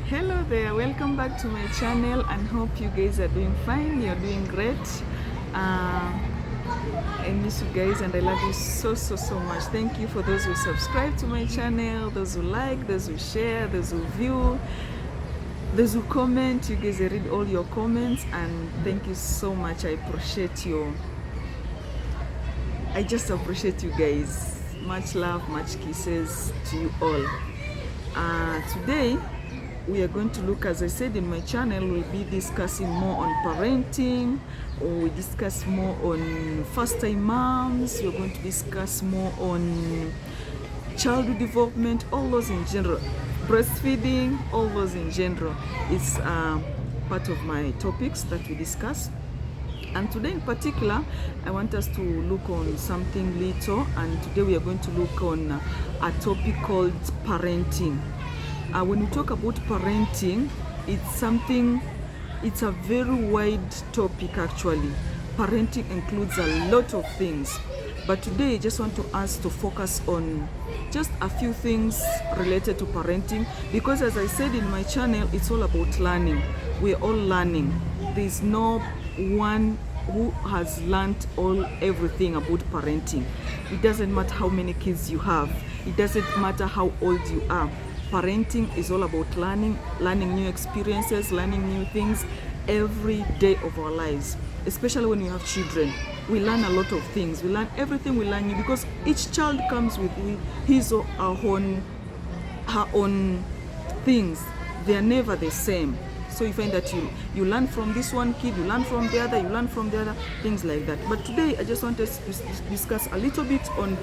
Hello there, welcome back to my channel and hope you guys are doing fine. You're doing great. I miss you guys and I love you so much. Thank you for those who subscribe to my channel, those who like, those who share, those who view, those who comment. You guys, I read all your comments and thank you so much. I appreciate you. I just appreciate you guys. Much love, much kisses to you all. Today we are going to look, as I said in my channel, we'll be discussing more on parenting, or we discuss more on first-time moms. We're going to discuss more on childhood development, all those in general, breastfeeding, all those in general. It's part of my topics that we discuss. And today in particular, I want us to look on something little, and today we are going to look on a topic called parenting. When we talk about parenting, it's a very wide topic actually. Parenting includes a lot of things. But today I just want us to focus on just a few things related to parenting, because as I said in my channel, it's all about learning. We're all learning. There's no one who has learned everything about parenting. It doesn't matter how many kids you have. It doesn't matter how old you are. Parenting is all about learning new experiences, learning new things every day of our lives, especially when we have children. We learn a lot of things. We learn everything we learn new, because each child comes with his or her own things. They are never the same. So you find that you learn from this one kid, you learn from the other, you learn from the other, things like that. But today I just want us to discuss a little bit on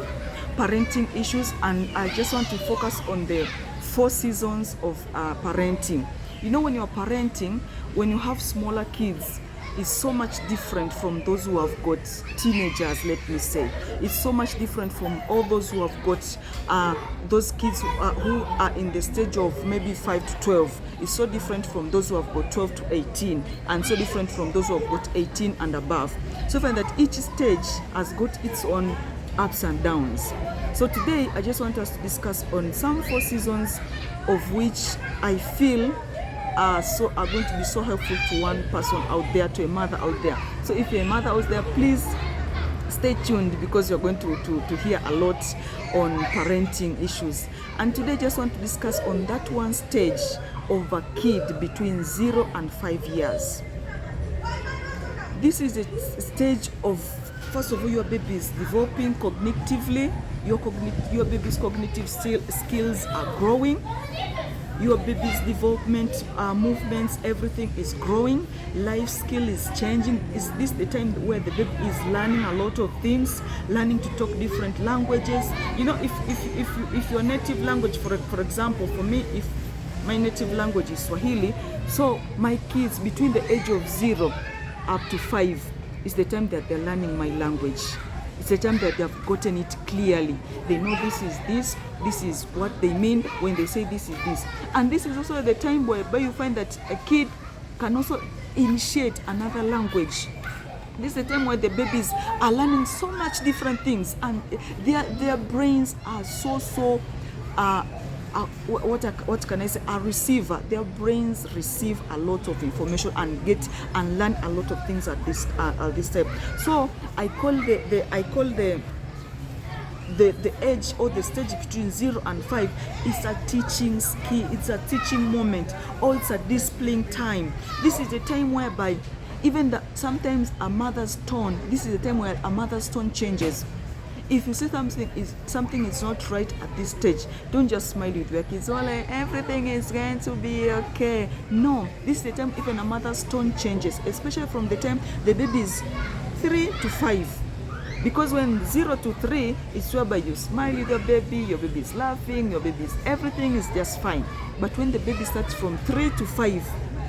parenting issues, and I just want to focus on the 4 seasons of parenting. You know, when you're parenting, when you have smaller kids, it's so much different from those who have got teenagers, let me say. It's so much different from all those who have got those kids who are in the stage of maybe 5 to 12. It's so different from those who have got 12 to 18, and so different from those who have got 18 and above. So I find that each stage has got its own ups and downs. So today I just want us to discuss on some 4 seasons of which I feel are going to be so helpful to one person out there, to a mother out there. So if you're a mother out there, please stay tuned, because you're going to hear a lot on parenting issues. And today I just want to discuss on that one stage of a kid between 0 and 5 years. This is a stage of, first of all, your baby is developing cognitively. Your baby's cognitive skills are growing. Your baby's development, movements, everything is growing. Life skill is changing. Is this the time where the baby is learning a lot of things, learning to talk different languages? You know, if your native language, for example, for me, if my native language is Swahili, so my kids between the age of 0 up to 5 is the time that they're learning my language. It's the time that they have gotten it clearly. They know this is what they mean when they say this is this. And this is also the time where you find that a kid can also initiate another language. This is the time where the babies are learning so much different things, and their brains are what can I say, a receiver. Their brains receive a lot of information and learn a lot of things at this time. So I call the age, or the stage between 0 and 5 is a teaching skill. It's a teaching moment, or it's a discipline time. This is the time whereby even sometimes a mother's tone. This is the time where a mother's tone changes. If you see something is not right at this stage, don't just smile with your kids. Well, everything is going to be okay. No, this is the time even a mother's tone changes, especially from the time the baby is 3 to 5. Because when 0 to 3, it's whereby you smile with your baby is laughing, everything is just fine. But when the baby starts from 3 to 5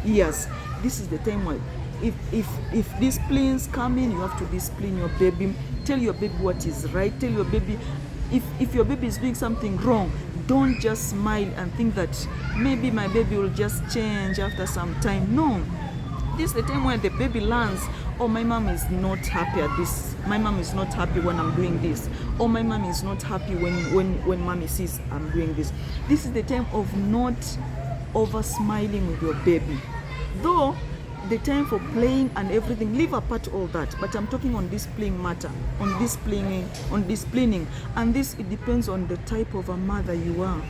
years, this is the time where if disciplines come in, you have to discipline your baby. Tell your baby what is right. Tell your baby, if your baby is doing something wrong, don't just smile and think that maybe my baby will just change after some time. No. This is the time when the baby learns, oh, my mom is not happy at this. My mom is not happy when I'm doing this. Or my mom is not happy when mommy sees I'm doing this. This is the time of not over smiling with your baby. Though the time for playing and everything, leave apart all that, but I'm talking on disciplining matter, on disciplining, and this, it depends on the type of a mother you are.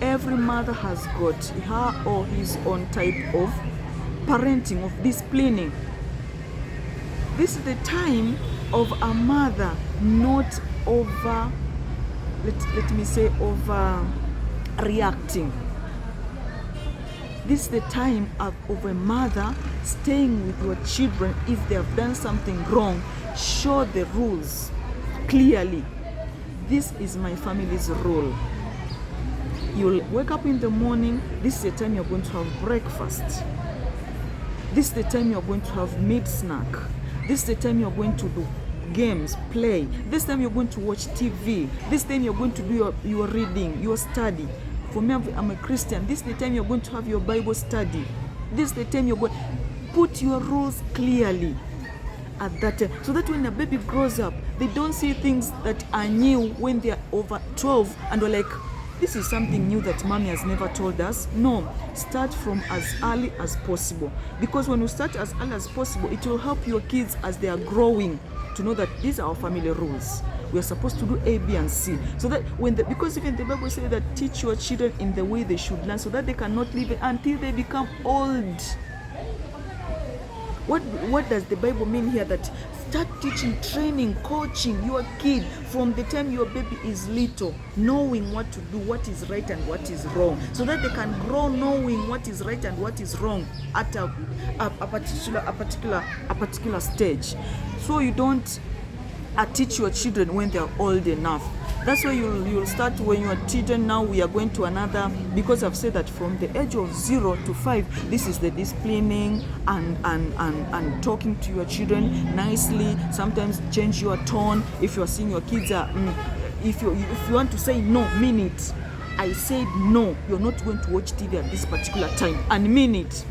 Every mother has got her or his own type of parenting, of disciplining. This is the time of a mother not over, let me say, over reacting. This is the time of a mother staying with your children. If they have done something wrong, show the rules clearly. This is my family's rule. You'll wake up in the morning. This is the time you're going to have breakfast. This is the time you're going to have mid snack. This is the time you're going to do games, play. This time you're going to watch TV. This time you're going to do your reading, your study. For me, I'm a Christian. This is the time you're going to have your Bible study. This is the time you're going to put your rules clearly at that time, so that when a baby grows up, they don't see things that are new when they're over 12 and we're like, this is something new that mommy has never told us. No, start from as early as possible, because when you start as early as possible, it will help your kids as they are growing to know that these are our family rules. We are supposed to do A, B, and C. So that because even the Bible says that teach your children in the way they should learn, so that they cannot live it until they become old. What does the Bible mean here? That start teaching, training, coaching your kid from the time your baby is little, knowing what to do, what is right and what is wrong, so that they can grow knowing what is right and what is wrong at a particular stage. So you don't teach your children when they are old enough. That's why you'll start when you are children. Now we are going to another, because I've said that from the age of 0 to 5, this is the disciplining and talking to your children nicely. Sometimes change your tone. If you're seeing your kids are, if you want to say no, mean it. I said no, you're not going to watch TV at this particular time, and mean it.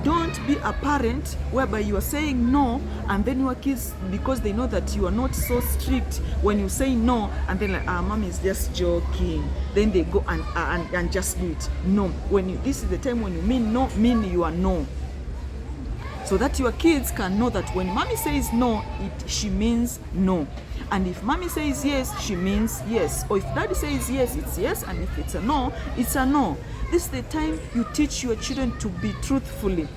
Don't be a parent whereby you are saying no, and then your kids, because they know that you are not so strict when you say no, and then like, mom is just joking, then they go and just do it. No, this is the time when you mean no, mean you are no, so that your kids can know that when mommy says no, she means no, and if mommy says yes, she means yes, or if daddy says yes, it's yes, and if it's a no, it's a no. This is the time you teach your children to be truthfully.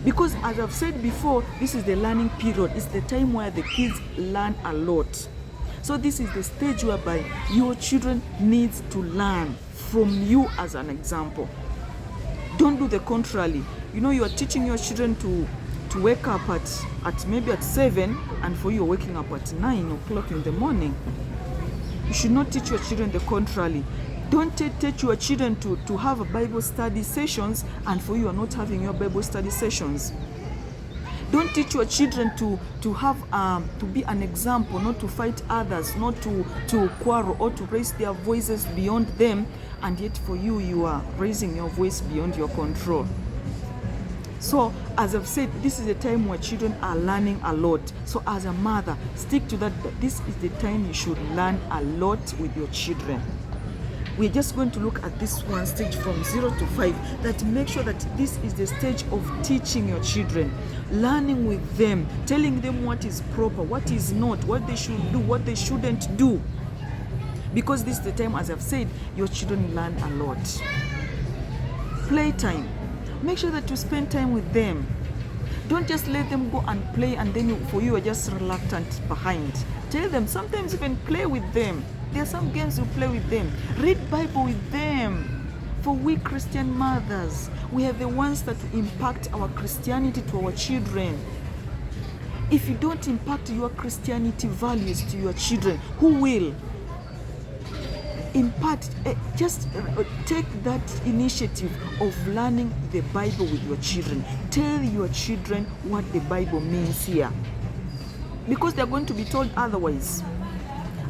Because as I've said before, this is the learning period. It's the time where the kids learn a lot. So this is the stage whereby your children need to learn from you as an example. Don't do the contrary. You are teaching your children to wake up at maybe at 7, and for you, waking up at 9 o'clock in the morning. You should not teach your children the contrary. Don't teach your children to have a Bible study sessions, and for you are not having your Bible study sessions. Don't teach your children to have to be an example, not to fight others, not to quarrel or to raise their voices beyond them, and yet for you are raising your voice beyond your control. So, as I've said, this is a time where children are learning a lot. So as a mother, stick to that. This is the time you should learn a lot with your children. We're just going to look at this one stage from 0 to 5, that make sure that this is the stage of teaching your children, learning with them, telling them what is proper, what is not, what they should do, what they shouldn't do. Because this is the time, as I've said, your children learn a lot. Playtime. Make sure that you spend time with them. Don't just let them go and play and then for you are just reluctant behind. Tell them, sometimes even play with them. There are some games you play with them. Read Bible with them. For we Christian mothers, we are the ones that impact our Christianity to our children. If you don't impact your Christianity values to your children, who will? Impact, take that initiative of learning the Bible with your children. Tell your children what the Bible means here, because they're going to be told otherwise.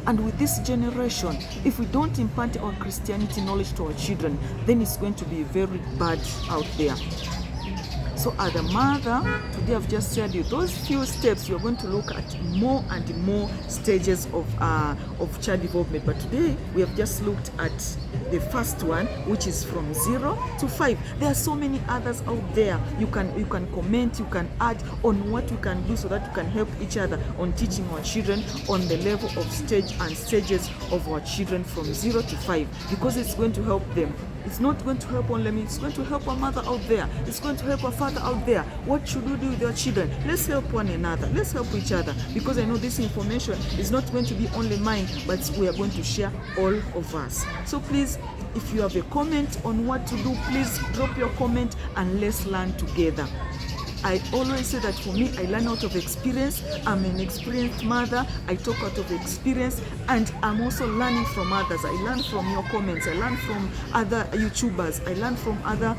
And with this generation, if we don't impart our Christianity knowledge to our children, then it's going to be very bad out there. So as a mother, today I've just shared you those few steps. You're going to look at more and more stages of child development, but today we have just looked at the first one, which is from 0 to 5. There are so many others out there. You can comment, you can add on what we can do so that we can help each other on teaching our children on the level of stage and stages of our children from 0 to 5, because it's going to help them. It's not going to help only me, it's going to help a mother out there, it's going to help a father out there. What should we do with your children? Let's help one another, let's help each other, because I know this information is not going to be only mine, but we are going to share all of us. So please, if you have a comment on what to do, please drop your comment and let's learn together. I always say that for me, I learn out of experience. I'm an experienced mother. I talk out of experience, and I'm also learning from others. I learn from your comments. I learn from other YouTubers. I learn from other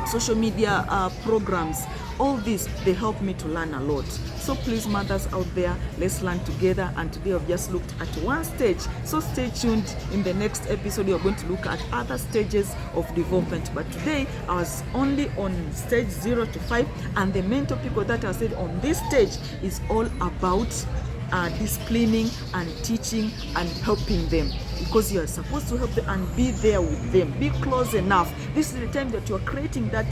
social media programs. All this, they help me to learn a lot. So please, mothers out there, let's learn together. And today I've just looked at one stage. So stay tuned. In the next episode, we are going to look at other stages of development. But today, I was only on stage 0 to 5. And the main topic that I said on this stage is all about disciplining and teaching and helping them, because you are supposed to help them and be there with them, be close enough. This is the time that you are creating that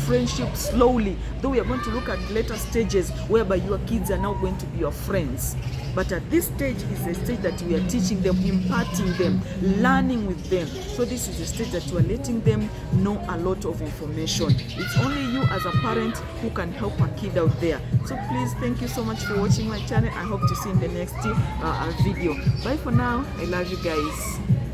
friendship slowly, though we are going to look at later stages whereby your kids are now going to be your friends. But at this stage is a stage that we are teaching them, imparting them, learning with them. So this is a stage that you are letting them know a lot of information. It's only you as a parent who can help a kid out there. So please, thank you so much for watching my channel. I hope to see you in the next video. Bye for now. I love you guys.